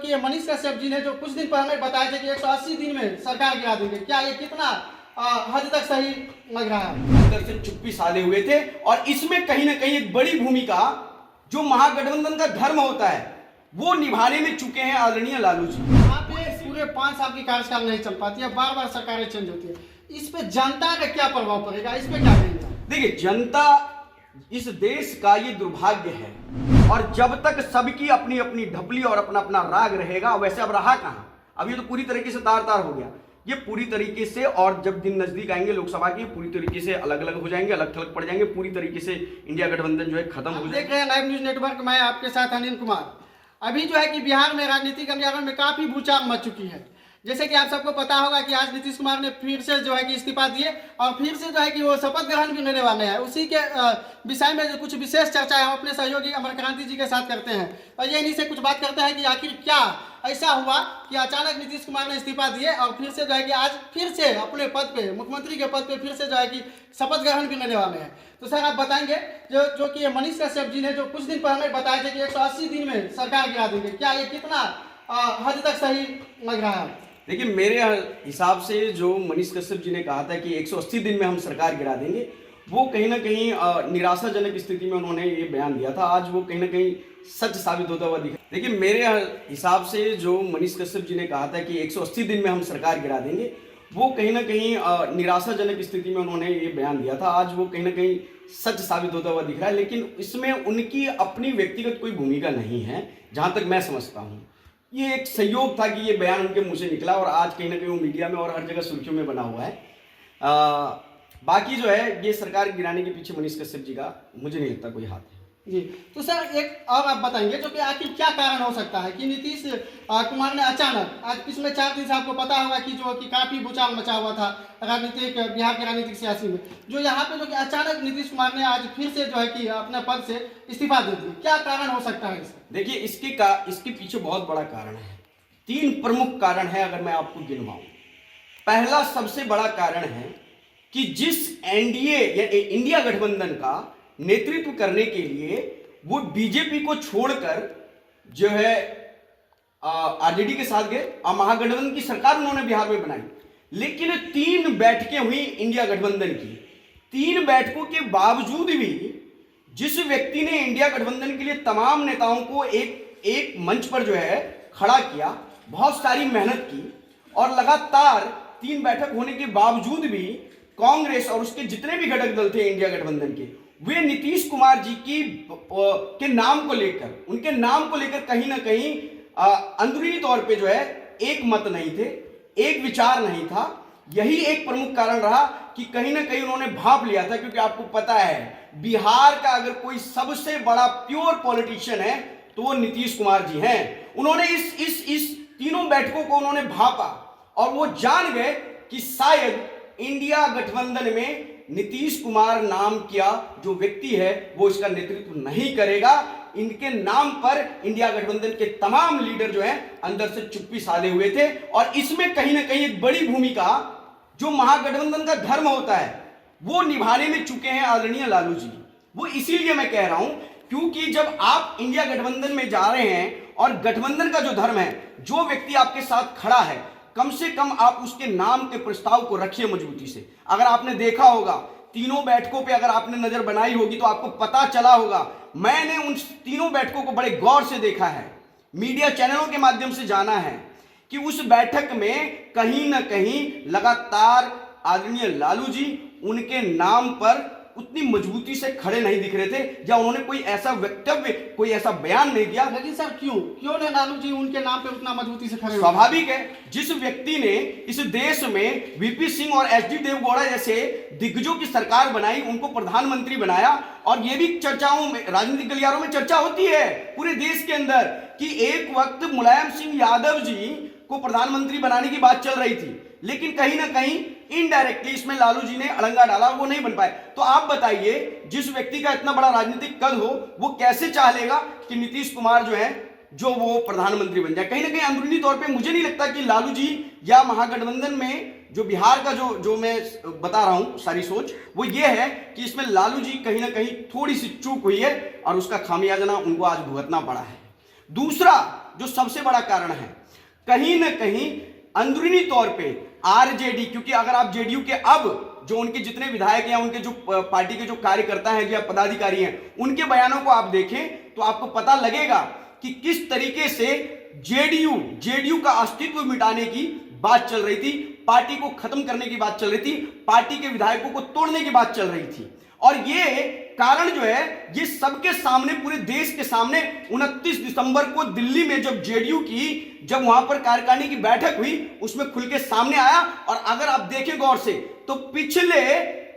कि ये मनीष कश्यप जी ने जो कुछ दिन पहले बताया था कि 180 दिन में सरकार गिरा देंगे, क्या ये कितना हद तक सही लग रहा है? अंदर से चुप्पी साधे हुए थे और इसमें कहीं ना कहीं एक बड़ी भूमिका जो महागठबंधन का धर्म होता है वो निभाने में चुके हैं आदरणीय लालू जी। यहाँ पे पूरे 5 साल की कार्यकाल नहीं चल पाती है, बार बार सरकारें चेंज होती है, इस पे जनता का क्या प्रभाव पड़ेगा, इस पे क्या कहेंगे? देखिए, जनता इस देश का ये दुर्भाग्य है और जब तक सबकी अपनी अपनी ढपली और अपना अपना राग रहेगा, वैसे अब रहा कहां, अब ये तो पूरी तरीके से तार तार हो गया ये पूरी तरीके से। और जब दिन नजदीक आएंगे लोकसभा की, पूरी तरीके से अलग अलग हो जाएंगे, अलग थलग पड़ जाएंगे, पूरी तरीके से इंडिया गठबंधन जो है खत्म हो जाएगा। देख रहे हैं लाइव न्यूज नेटवर्क, मैं आपके साथ अनिल कुमार। अभी जो है कि बिहार में राजनीतिक अंधियारों में काफी भूचाल मच चुकी है। जैसे कि आप सबको पता होगा कि आज नीतीश कुमार ने फिर से जो है कि इस्तीफा दिए और फिर से जो है कि वो शपथ ग्रहण भी लेने वाले हैं। उसी के विषय में जो कुछ विशेष चर्चाएं हम अपने सहयोगी अमर क्रांति जी के साथ करते हैं और ये इन्हीं से कुछ बात करते हैं कि आखिर क्या ऐसा हुआ कि अचानक नीतीश कुमार ने इस्तीफा दिए और फिर से जो है कि आज फिर से अपने पद पे, मुख्यमंत्री के पद पे फिर से जो है कि शपथ ग्रहण भी लेने वाले हैं। तो सर आप बताएंगे जो कि मनीष कश्यप जी ने जो कुछ दिन पहले बताया था कि 180 दिन में सरकार गिरा देंगे, क्या ये कितना हद तक सही लग रहा है? देखिए, मेरे हिसाब से जो मनीष कश्यप जी ने कहा था कि 180 दिन में हम सरकार गिरा देंगे, वो कहीं ना कहीं निराशाजनक स्थिति में उन्होंने ये बयान दिया था। आज वो कहीं ना कहीं सच साबित होता हुआ दिखा। देखिए, मेरे हिसाब से जो मनीष कश्यप जी ने कहा था कि 180 दिन में हम सरकार गिरा देंगे, वो कहीं ना कहीं निराशाजनक स्थिति में उन्होंने ये बयान दिया था। आज वो कहीं ना कहीं सच साबित होता हुआ दिख रहा है, लेकिन इसमें उनकी अपनी व्यक्तिगत कोई भूमिका नहीं है जहां तक मैं समझता हूं। ये एक संयोग था कि ये बयान उनके मुंह से निकला और आज कहीं ना कहीं वो मीडिया में और हर जगह सुर्खियों में बना हुआ है। बाकी जो है ये सरकार गिराने के पीछे मनीष कश्यप जी का मुझे नहीं लगता कोई हाथ है जी। तो सर एक और आप बताएंगे जो कि आखिर क्या कारण हो सकता है कि नीतीश कुमार ने अचानक आज पिछले 4 दिन से आपको पता होगा कि जो कि काफी भूचाल मचा हुआ था राजनीतिक बिहार के राजनीतिक सियासी में, जो यहाँ पे जो कि अचानक नीतीश कुमार ने आज फिर से जो है कि अपने पद से इस्तीफा दे दिया, क्या कारण हो सकता है इसका? देखिए, इसके पीछे बहुत बड़ा कारण है। 3 प्रमुख कारण है अगर मैं आपको गिनवाऊं। पहला सबसे बड़ा कारण है कि जिस एनडीए या इंडिया गठबंधन का नेतृत्व करने के लिए वो बीजेपी को छोड़कर जो है आरजेडी के साथ गए और महागठबंधन की सरकार उन्होंने बिहार में बनाई, लेकिन 3 बैठकें हुई इंडिया गठबंधन की। 3 बैठकों के बावजूद भी जिस व्यक्ति ने इंडिया गठबंधन के लिए तमाम नेताओं को एक मंच पर जो है खड़ा किया, बहुत सारी मेहनत की और लगातार 3 बैठक होने के बावजूद भी कांग्रेस और उसके जितने भी घटक दल थे इंडिया गठबंधन के, वे नीतीश कुमार जी के नाम को लेकर, उनके नाम को लेकर कहीं ना कहीं अंदरूनी तौर पे जो है एक मत नहीं थे, एक विचार नहीं था। यही एक प्रमुख कारण रहा कि कहीं ना कहीं उन्होंने भांप लिया था, क्योंकि आपको पता है बिहार का अगर कोई सबसे बड़ा प्योर पॉलिटिशियन है तो वो नीतीश कुमार जी हैं। उन्होंने इस तीनों बैठकों को उन्होंने भांपा और वो जान गए कि शायद इंडिया गठबंधन में नीतीश कुमार नाम का जो व्यक्ति है वो इसका नेतृत्व नहीं करेगा। इनके नाम पर इंडिया गठबंधन के तमाम लीडर जो हैं अंदर से चुप्पी साधे हुए थे और इसमें कहीं ना कहीं एक बड़ी भूमिका जो महागठबंधन का धर्म होता है वो निभाने में चुके हैं आदरणीय लालू जी। वो इसीलिए मैं कह रहा हूं क्योंकि जब आप इंडिया गठबंधन में जा रहे हैं और गठबंधन का जो धर्म है, जो व्यक्ति आपके साथ खड़ा है, कम से कम आप उसके नाम के प्रस्ताव को रखिए मजबूती से। अगर आपने देखा होगा तीनों बैठकों पे, अगर आपने नजर बनाई होगी तो आपको पता चला होगा, मैंने उन तीनों बैठकों को बड़े गौर से देखा है, मीडिया चैनलों के माध्यम से जाना है कि उस बैठक में कहीं ना कहीं लगातार आदरणीय लालू जी उनके नाम पर उतनी मजबूती से खड़े नहीं दिख रहे थे, या उन्होंने कोई ऐसा वक्तव्य, कोई ऐसा बयान नहीं दिया। लेकिन सर क्यों ने लालू जी उनके नाम पे उतना मजबूती से खड़े? स्वाभाविक है, जिस व्यक्ति ने इस देश में वीपी सिंह और एचडी देवगौड़ा जैसे दिग्गजों की सरकार बनाई, उनको प्रधानमंत्री बनाया, और यह भी चर्चाओं में, राजनीतिक गलियारों में चर्चा होती है पूरे देश के अंदर कि एक वक्त मुलायम सिंह यादव जी को प्रधानमंत्री बनाने की बात चल रही थी, लेकिन कहीं ना कहीं इनडायरेक्टली इसमें लालू जी ने अड़ंगा डाला, वो नहीं बन पाए। तो आप बताइए, जिस व्यक्ति का इतना बड़ा राजनीतिक कद हो वो कैसे चाह लेगा कि नीतीश कुमार जो है जो वो प्रधानमंत्री बन जाए? कहीं ना कहीं अंदरूनी तौर पे मुझे नहीं लगता कि लालू जी या महागठबंधन में जो बिहार का जो मैं बता रहा हूं सारी सोच, वो ये है कि इसमें लालू जी कहीं ना कहीं थोड़ी सी चूक हुई है और उसका खामियाजा उनको आज भुगतना पड़ा है। दूसरा जो सबसे बड़ा कारण है, कहीं ना कहीं अंदरूनी तौर पे आरजेडी, क्योंकि अगर आप जेडीयू के अब जो उनके जितने विधायक हैं, उनके जो पार्टी के जो कार्यकर्ता हैं या पदाधिकारी हैं, उनके बयानों को आप देखें तो आपको पता लगेगा कि किस तरीके से जेडीयू का अस्तित्व मिटाने की बात चल रही थी, पार्टी को खत्म करने की बात चल रही थी, पार्टी के विधायकों को तोड़ने की बात चल रही थी। और ये कारण जो है ये सबके सामने, पूरे देश के सामने 29 दिसंबर को दिल्ली में जब जेडीयू की जब वहां पर कार्यकारिणी की बैठक हुई उसमें खुल के सामने आया। और अगर आप देखें गौर से तो पिछले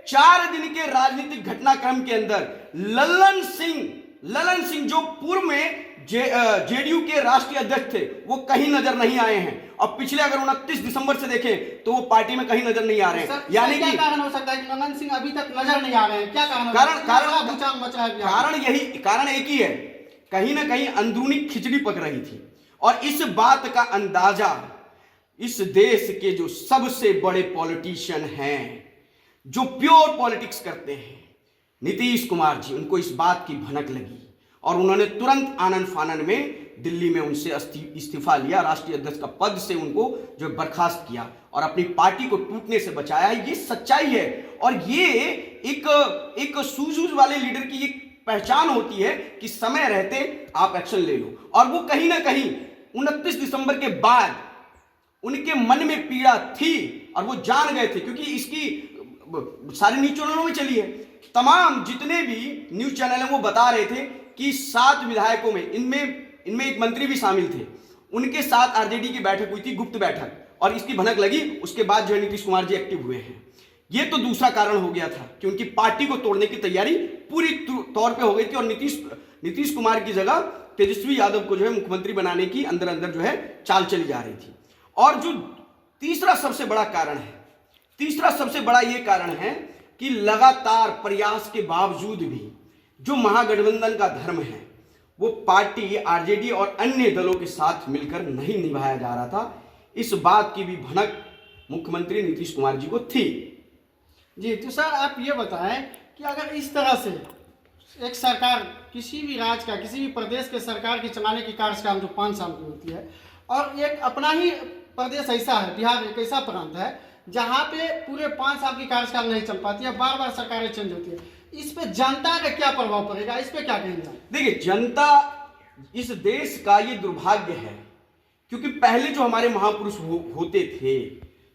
4 दिन के राजनीतिक घटनाक्रम के अंदर ललन सिंह जो पूर्व में जेडीयू के राष्ट्रीय अध्यक्ष थे वो कहीं नजर नहीं आए हैं। और पिछले अगर 29 दिसंबर से देखें तो वो पार्टी में कहीं नजर नहीं आ रहे हैं। यानी कि कारण हो सकता है कि ललन सिंह अभी तक नजर नहीं आ रहे हैं, क्या कारण कारण एक ही है, कहीं ना कहीं अंदरूनी खिचड़ी पक रही थी। और इस बात का अंदाजा इस देश के जो सबसे बड़े पॉलिटिशियन हैं, जो प्योर पॉलिटिक्स करते हैं, नीतीश कुमार जी, उनको इस बात की भनक लगी और उन्होंने तुरंत आनन फानन में दिल्ली में उनसे इस्तीफा लिया, राष्ट्रीय अध्यक्ष का पद से उनको जो बर्खास्त किया और अपनी पार्टी को टूटने से बचाया। ये सच्चाई है और ये एक सूझबूझ वाले लीडर की एक पहचान होती है कि समय रहते आप एक्शन ले लो। और वो कहीं ना कहीं 29 दिसंबर के बाद उनके मन में पीड़ा थी और वो जान गए थे, क्योंकि इसकी सारी न्यूज चैनलों में चली है, तमाम जितने भी न्यूज चैनल हैं वो बता रहे थे कि 7 विधायकों में इनमें एक मंत्री भी शामिल थे, उनके साथ आरजेडी की बैठक हुई थी, गुप्त बैठक, और इसकी भनक लगी। उसके बाद जो है नीतीश कुमार जी एक्टिव हुए हैं। ये तो दूसरा कारण हो गया था कि उनकी पार्टी को तोड़ने की तैयारी पूरी तौर पे हो गई थी और नीतीश कुमार की जगह तेजस्वी यादव को जो है मुख्यमंत्री बनाने की अंदर अंदर जो है चाल चली जा रही थी। और जो तीसरा सबसे बड़ा ये कारण है कि लगातार प्रयास के बावजूद भी जो महागठबंधन का धर्म है वो पार्टी आरजेडी और अन्य दलों के साथ मिलकर नहीं निभाया जा रहा था। इस बात की भी भनक मुख्यमंत्री नीतीश कुमार जी को थी। जी, तो सर आप ये बताएं कि अगर इस तरह से एक सरकार किसी भी राज्य का, किसी भी प्रदेश के सरकार की चलाने की कार्यकाल जो 5 साल की होती है, और एक अपना ही प्रदेश ऐसा है, बिहार एक ऐसा प्रांत है जहाँ पे पूरे 5 साल की कार्यकाल नहीं चल पाती है, बार बार सरकारें चेंज होती है, इस पे जनता का क्या प्रभाव पड़ेगा, इस पे क्या कहेंगे? देखिए, जनता, इस देश का ये दुर्भाग्य है क्योंकि पहले जो हमारे महापुरुष होते थे,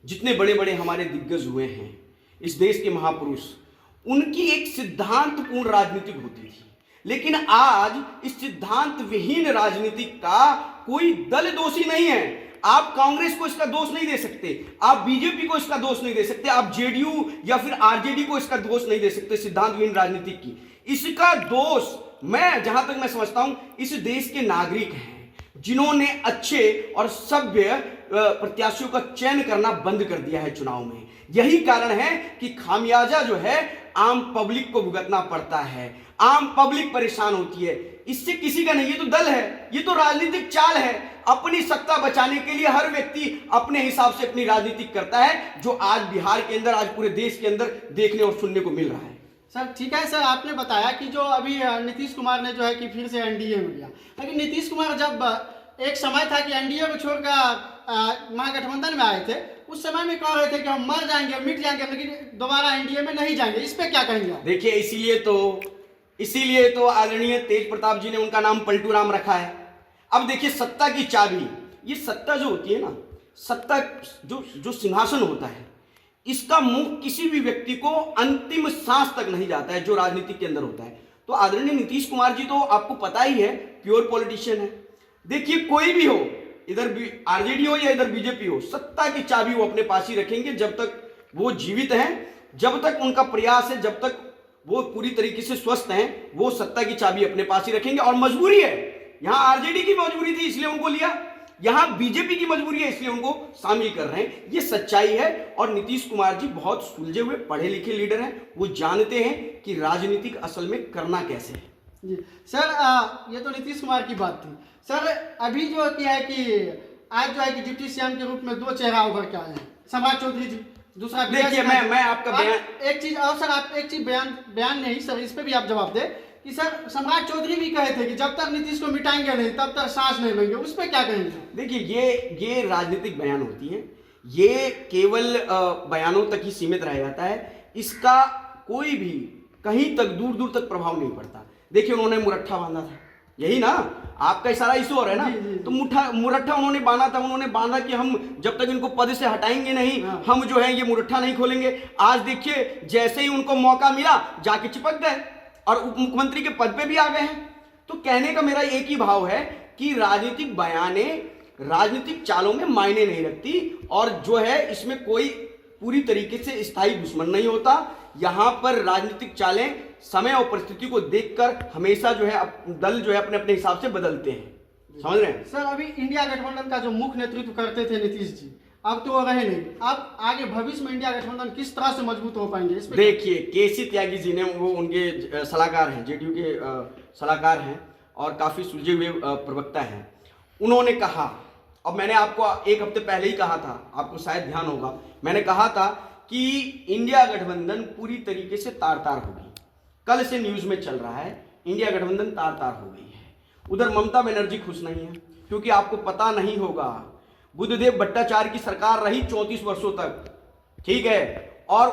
जितने बड़े बड़े हमारे दिग्गज हुए हैं इस देश के महापुरुष, उनकी एक सिद्धांतपूर्ण राजनीति होती थी। लेकिन आज इस सिद्धांत विहीन राजनीति का कोई दल दोषी नहीं है। आप कांग्रेस को इसका दोष नहीं दे सकते, आप बीजेपी को इसका दोष नहीं दे सकते, आप जेडीयू या फिर आरजेडी को इसका दोष नहीं दे सकते सिद्धांत विहीन राजनीति की। इसका दोष जहां तक मैं समझता हूं इस देश के नागरिक हैं, जिन्होंने अच्छे और सभ्य प्रत्याशियों का चयन करना बंद कर दिया है चुनाव में। यही कारण है कि खामियाजा जो है आम पब्लिक को भुगतना पड़ता है, आम पब्लिक परेशान होती है। इससे किसी का नहीं, ये तो दल है, ये तो राजनीतिक चाल है। अपनी सत्ता बचाने के लिए हर व्यक्ति अपने हिसाब से अपनी राजनीति करता है, जो आज बिहार के अंदर, आज पूरे देश के अंदर देखने और सुनने को मिल रहा है। सर ठीक है सर, आपने बताया कि जो अभी नीतीश कुमार ने जो है कि फिर से एनडीए में लिया, लेकिन नीतीश कुमार जब एक समय था कि एनडीए को छोड़कर महागठबंधन में आए थे, उस समय में कह रहे थे कि हम मर जाएंगे, मिट जाएंगे, लेकिन दोबारा एनडीए में नहीं जाएंगे। इस पे क्या कहेंगे? देखिए, इसीलिए तो आदरणीय तेज प्रताप जी ने उनका नाम पलटू राम रखा है। अब देखिए, सत्ता की चाबी, ये सत्ता जो होती है ना, सत्ता जो सिंहासन होता है, इसका मुंह किसी भी व्यक्ति को अंतिम सांस तक नहीं जाता है, जो राजनीति के अंदर होता है। तो आदरणीय नीतीश कुमार जी तो आपको पता ही है प्योर पॉलिटिशियन है। देखिए, कोई भी हो, इधर आरजेडी हो या इधर बीजेपी हो, सत्ता की चाबी वो अपने पास ही रखेंगे जब तक वो जीवित हैं, जब तक उनका प्रयास है, जब तक वो पूरी तरीके से स्वस्थ हैं, वो सत्ता की चाबी अपने पास ही रखेंगे। और मजबूरी है, यहां आरजेडी की मजबूरी थी इसलिए उनको लिया, यहां बीजेपी की मजबूरी है इसलिए उनको शामिल कर रहे हैं। ये सच्चाई है। और नीतीश कुमार जी बहुत सुलझे हुए पढ़े लिखे लीडर हैं, वो जानते हैं कि राजनीतिक असल में करना कैसे है। जी सर, ये तो नीतीश कुमार की बात थी। सर अभी जो क्या है कि आज जो है कि डिप्टी सीएम के रूप में 2 चेहरा उभर के आए हैं, सम्राट चौधरी जी, दूसरा देखिए, मैं आपका बयान, एक चीज और सर, आप एक चीज बयान नहीं सर, इस पे भी आप जवाब दे कि सर सम्राट चौधरी भी कहे थे कि जब तक नीतीश को मिटाएंगे नहीं तब तक सांस नहीं लेंगे, उस पर क्या कहेंगे? देखिए ये राजनीतिक बयान होती है, ये केवल बयानों तक ही सीमित रह जाता है, इसका कोई भी कहीं तक दूर दूर तक प्रभाव नहीं पड़ता। देखिए उन्होंने मुरट्ठा बांधा था, यही ना आपका सारा इशू हो रहा है ना, तो मुरट्ठा उन्होंने बांधा था, उन्होंने बांधा कि हम जब तक इनको पद से हटाएंगे नहीं हम जो है ये मुरट्ठा नहीं खोलेंगे। आज देखिए जैसे ही उनको मौका मिला जाके चिपक गए और उप मुख्यमंत्री के पद पे भी आ गए हैं। तो कहने का मेरा एक ही भाव है कि राजनीतिक बयाने राजनीतिक चालों में मायने नहीं रखती, और जो है इसमें कोई पूरी तरीके से स्थायी दुश्मन नहीं होता। यहां पर राजनीतिक चालें समय और परिस्थिति को देखकर हमेशा जो है दल जो है अपने अपने हिसाब से बदलते हैं, समझ रहे हैं? सर अभी इंडिया गठबंधन का जो मुख्य नेतृत्व करते थे नीतीश जी, अब तो वो रहे नहीं, अब आगे भविष्य में इंडिया गठबंधन किस तरह से मजबूत हो पाएंगे इस पे? देखिए केसी त्यागी जी ने, वो उनके सलाहकार हैं, जेडीयू के सलाहकार हैं और काफी सुलझे हुए प्रवक्ता हैं। उन्होंने कहा, अब मैंने आपको एक हफ्ते पहले ही कहा था, आपको शायद ध्यान होगा, मैंने कहा था कि इंडिया गठबंधन पूरी तरीके से तार तार होगी। कल से न्यूज में चल रहा है इंडिया गठबंधन तार तार हो गई है। उधर ममता बनर्जी खुश नहीं है, क्योंकि आपको पता नहीं होगा बुद्धदेव भट्टाचार्य की सरकार रही 34 वर्षों तक, ठीक है, और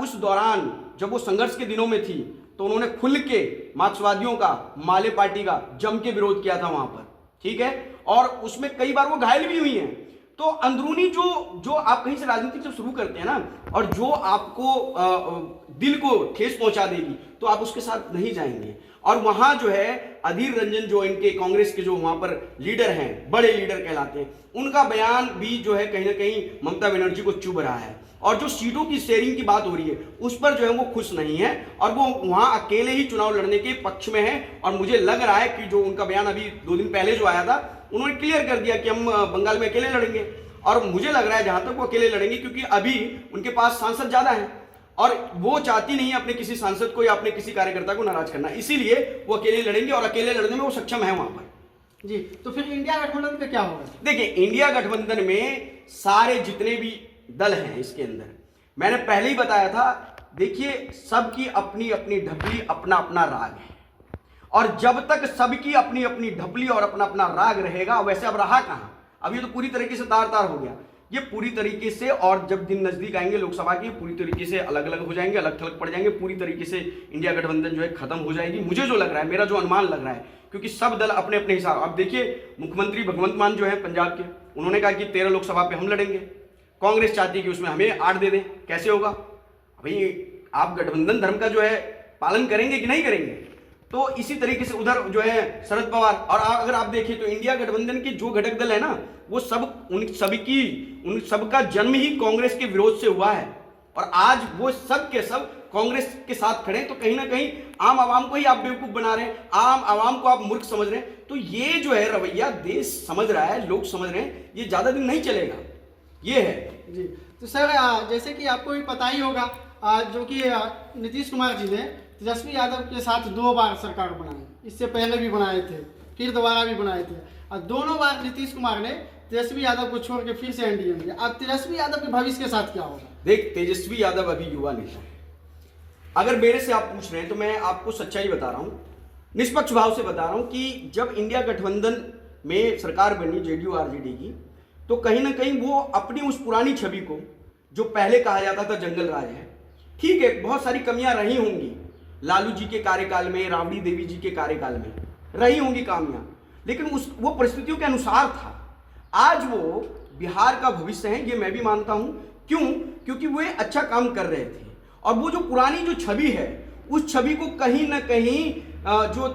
उस दौरान जब वो संघर्ष के दिनों में थी तो उन्होंने खुल के मार्क्सवादियों का, माले पार्टी का जम के विरोध किया था वहां पर, ठीक है, और उसमें कई बार वो घायल भी हुई हैं। तो अंदरूनी जो आप कहीं से राजनीति जब शुरू करते हैं ना, और जो आपको दिल को ठेस पहुंचा देगी तो आप उसके साथ नहीं जाएंगे। और वहां जो है अधीर रंजन, जो इनके कांग्रेस के जो वहां पर लीडर हैं, बड़े लीडर कहलाते हैं, उनका बयान भी जो है कहीं ना कहीं ममता बनर्जी को चुभ रहा है। और जो सीटों की शेयरिंग की बात हो रही है उस पर जो है वो खुश नहीं है, और वो वहां अकेले ही चुनाव लड़ने के पक्ष में है। और मुझे लग रहा है कि जो उनका बयान अभी 2 दिन पहले जो आया था, उन्होंने क्लियर कर दिया कि हम बंगाल में अकेले लड़ेंगे। और मुझे लग रहा है जहां तक वो अकेले लड़ेंगे, क्योंकि अभी उनके पास सांसद ज्यादा हैं और वो चाहती नहीं है अपने किसी सांसद को या अपने किसी कार्यकर्ता को नाराज करना, इसीलिए वो अकेले लड़ेंगे और अकेले लड़ने में वो सक्षम है वहां पर। जी, तो फिर इंडिया गठबंधन का क्या होगा? देखिए इंडिया गठबंधन में सारे जितने भी दल हैं इसके अंदर, मैंने पहले ही बताया था, देखिए सबकी अपनी अपनी ढपली, अपना अपना राग है, और जब तक सबकी अपनी अपनी ढपली और अपना अपना राग रहेगा, वैसे अब रहा कहां, अब ये तो पूरी तरीके से तार तार हो गया ये पूरी तरीके से। और जब दिन नजदीक आएंगे लोकसभा की, पूरी तरीके से अलग अलग हो जाएंगे, अलग थलग पड़ जाएंगे, पूरी तरीके से इंडिया गठबंधन जो है खत्म हो जाएगी। मुझे जो लग रहा है, मेरा जो अनुमान लग रहा है, क्योंकि सब दल अपने अपने हिसाब, अब देखिए मुख्यमंत्री भगवंत मान जो है पंजाब के, उन्होंने कहा कि 13 लोकसभा पे हम लड़ेंगे, कांग्रेस चाहती है कि उसमें हमें 8 दे दें, कैसे होगा भाई? आप गठबंधन धर्म का जो है पालन करेंगे कि नहीं करेंगे? तो इसी तरीके से उधर जो है शरद पवार, और अगर आप देखें तो इंडिया गठबंधन के जो घटक दल है ना, वो सब उन सबका जन्म ही कांग्रेस के विरोध से हुआ है, और आज वो सब के सब कांग्रेस के साथ खड़े हैं। तो कहीं ना कहीं आम आवाम को ही आप बेवकूफ बना रहे हैं, आम आवाम को आप मूर्ख समझ रहे हैं। तो ये जो है रवैया देश समझ रहा है, लोग समझ रहे हैं, ये ज्यादा दिन नहीं चलेगा, ये है जी। तो सर जैसे कि आपको भी पता ही होगा, जो कि नीतीश कुमार जी ने तेजस्वी यादव के साथ 2 बार सरकार बनाई, इससे पहले भी बनाए थे, फिर दोबारा भी बनाए थे, और दोनों बार नीतीश कुमार ने तेजस्वी यादव को छोड़ के फिर से एनडीए में। अब तेजस्वी यादव के भविष्य के साथ क्या होगा? देख, तेजस्वी यादव अभी युवा नेता है। अगर मेरे से आप पूछ रहे हैं तो मैं आपको सच्चाई बता रहा हूं, निष्पक्ष भाव से बता रहा हूं कि जब इंडिया गठबंधन में सरकार बनी जेडीयू आरजेडी की, तो कहीं ना कहीं वो अपनी उस पुरानी छवि को, जो पहले कहा जाता था जंगल राज है, ठीक है, बहुत सारी कमियां रही होंगी लालू जी के कार्यकाल में, राबड़ी देवी जी के कार्यकाल में रही होंगी कामियां, लेकिन वो परिस्थितियों के अनुसार था। आज वो बिहार का भविष्य है, ये मैं भी मानता हूं। क्यों? क्योंकि वो अच्छा काम कर रहे थे, और वो जो पुरानी जो छवि है, उस छवि को कहीं ना कहीं जो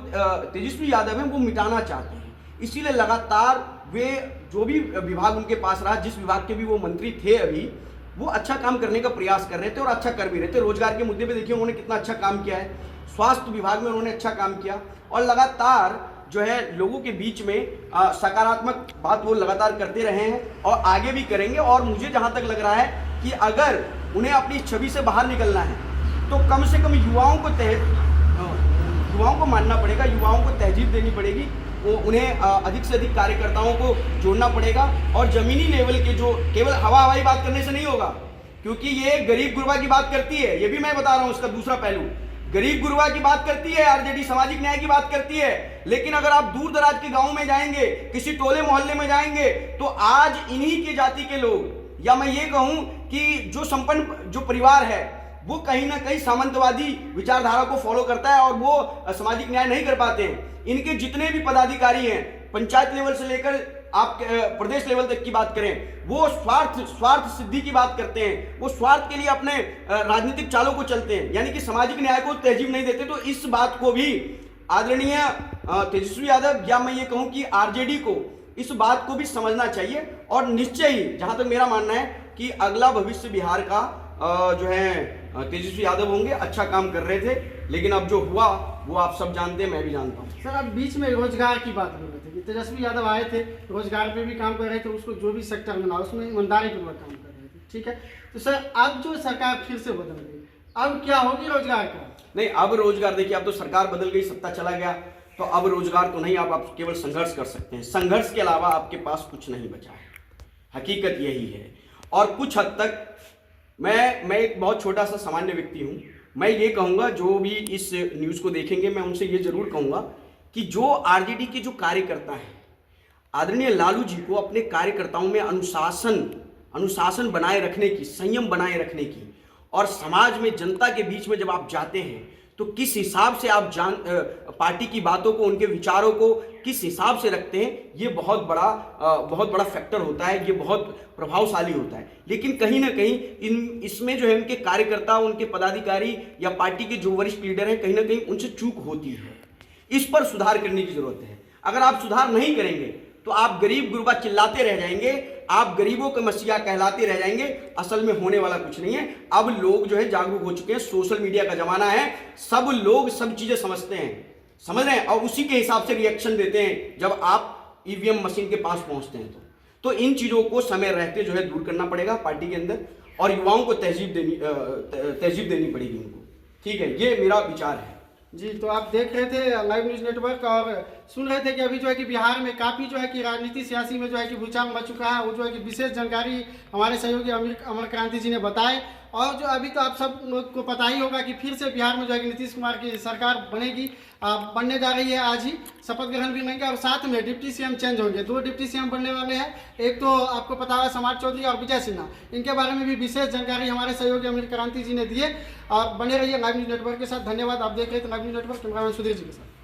तेजस्वी यादव है वो मिटाना चाहते हैं। इसीलिए लगातार वे जो भी विभाग उनके पास रहा, जिस विभाग के भी वो मंत्री थे अभी, वो अच्छा काम करने का प्रयास कर रहे थे और अच्छा कर भी रहे थे। रोजगार के मुद्दे पे देखिए उन्होंने कितना अच्छा काम किया है, स्वास्थ्य विभाग में उन्होंने अच्छा काम किया, और लगातार जो है लोगों के बीच में सकारात्मक बात वो लगातार करते रहे हैं और आगे भी करेंगे। और मुझे जहां तक लग रहा है कि अगर उन्हें अपनी छवि से बाहर निकलना है तो कम से कम युवाओं को मानना पड़ेगा, युवाओं को तहजीब देनी पड़ेगी, उन्हें अधिक से अधिक कार्यकर्ताओं को जोड़ना पड़ेगा। और जमीनी लेवल के जो केवल हवाई बात करने से नहीं होगा, क्योंकि ये गरीब गुरबा की बात करती है, ये भी मैं बता रहा हूं, उसका दूसरा पहलू गरीब गुरबा की बात करती है, आरजेडी सामाजिक न्याय की बात करती है, लेकिन अगर आप दूर दराज के गांव में जाएंगे, किसी टोले मोहल्ले में जाएंगे, तो आज इन्हीं की जाति के लोग, या मैं ये कहूं कि जो संपन्न जो परिवार है वो कहीं ना कहीं सामंतवादी विचारधारा को फॉलो करता है और वो सामाजिक न्याय नहीं कर पाते हैं। इनके जितने भी पदाधिकारी हैं, पंचायत लेवल से लेकर आप प्रदेश लेवल तक की बात करें, वो स्वार्थ सिद्धि की बात करते हैं, वो स्वार्थ के लिए अपने राजनीतिक चालों को चलते हैं, यानी कि सामाजिक न्याय को तहजीब नहीं देते। तो इस बात को भी आदरणीय तेजस्वी यादव, या मैं ये कहूं कि आरजेडी को इस बात को भी समझना चाहिए, और निश्चय ही जहां तक मेरा मानना है कि अगला भविष्य बिहार का जो है तेजस्वी यादव होंगे। अच्छा काम कर रहे थे, लेकिन अब जो हुआ वो आप सब जानते हैं, मैं भी जानता हूँ। सर, अब बीच में रोजगार की बात हो रही थी कि तेजस्वी यादव आए थे, रोजगार पे भी काम कर रहे थे, उसको जो भी सेक्टर मिला उसमें ईमानदारी पूर्वक काम कर रहे थे, ठीक है। तो सर अब जो सरकार फिर से बदल गई, अब क्या होगी रोजगार का? नहीं, अब रोजगार देखिए, अब तो सरकार बदल गई, सत्ता चला गया, तो अब रोजगार तो नहीं, आप केवल संघर्ष कर सकते हैं। संघर्ष के अलावा आपके पास कुछ नहीं बचा है, हकीकत यही है। और कुछ हद तक मैं एक बहुत छोटा सा सामान्य व्यक्ति हूं, मैं ये कहूंगा, जो भी इस न्यूज़ को देखेंगे मैं उनसे ये जरूर कहूंगा कि जो आरजेडी के जो कार्यकर्ता हैं, आदरणीय लालू जी को अपने कार्यकर्ताओं में अनुशासन बनाए रखने की, संयम बनाए रखने की, और समाज में जनता के बीच में जब आप जाते हैं तो किस हिसाब से आप पार्टी की बातों को, उनके विचारों को किस हिसाब से रखते हैं, ये बहुत बड़ा फैक्टर होता है, ये बहुत प्रभावशाली होता है। लेकिन कहीं ना कहीं इसमें जो है उनके कार्यकर्ता, उनके पदाधिकारी या पार्टी के जो वरिष्ठ लीडर हैं, कहीं ना कहीं उनसे चूक होती है। इस पर सुधार करने की जरूरत है। अगर आप सुधार नहीं करेंगे तो आप गरीब गुरबा चिल्लाते रह जाएंगे, आप गरीबों के मसीहा कहलाते रह जाएंगे। असल में होने वाला कुछ नहीं है। अब लोग जो है जागरूक हो चुके हैं, सोशल मीडिया का जमाना है, सब लोग सब चीजें समझते हैं, समझ रहे हैं, और उसी के हिसाब से रिएक्शन देते हैं जब आप ईवीएम मशीन के पास पहुंचते हैं। तो इन चीजों को समय रहते जो है दूर करना पड़ेगा पार्टी के अंदर, और युवाओं को तहजीब देनी पड़ेगी उनको। ठीक है, ये मेरा विचार है। जी, तो आप देख रहे थे लाइव न्यूज़ नेटवर्क और सुन रहे थे कि अभी जो है कि बिहार में काफ़ी जो है कि राजनीति सियासी में जो है कि भूचाल मच चुका है। वो जो है कि विशेष जानकारी हमारे सहयोगी अमर क्रांति जी ने बताए। और जो अभी तो आप सब लोग को पता ही होगा कि फिर से बिहार में जो है कि नीतीश कुमार की सरकार बनेगी, बनने जा रही है। आज ही शपथ ग्रहण भी लेंगे और साथ में डिप्टी सीएम चेंज होंगे। 2 डिप्टी सीएम बनने वाले हैं, एक तो आपको पता होगा समाज चौधरी और विजय सिन्हा। इनके बारे में भी विशेष जानकारी हमारे सहयोगी अमर क्रांति जी ने दिए। और बने रहिए लाइव न्यूज़ नेटवर्क के साथ। धन्यवाद। आप देख रहे थे live news network, cameraman Sudhir ji के साथ।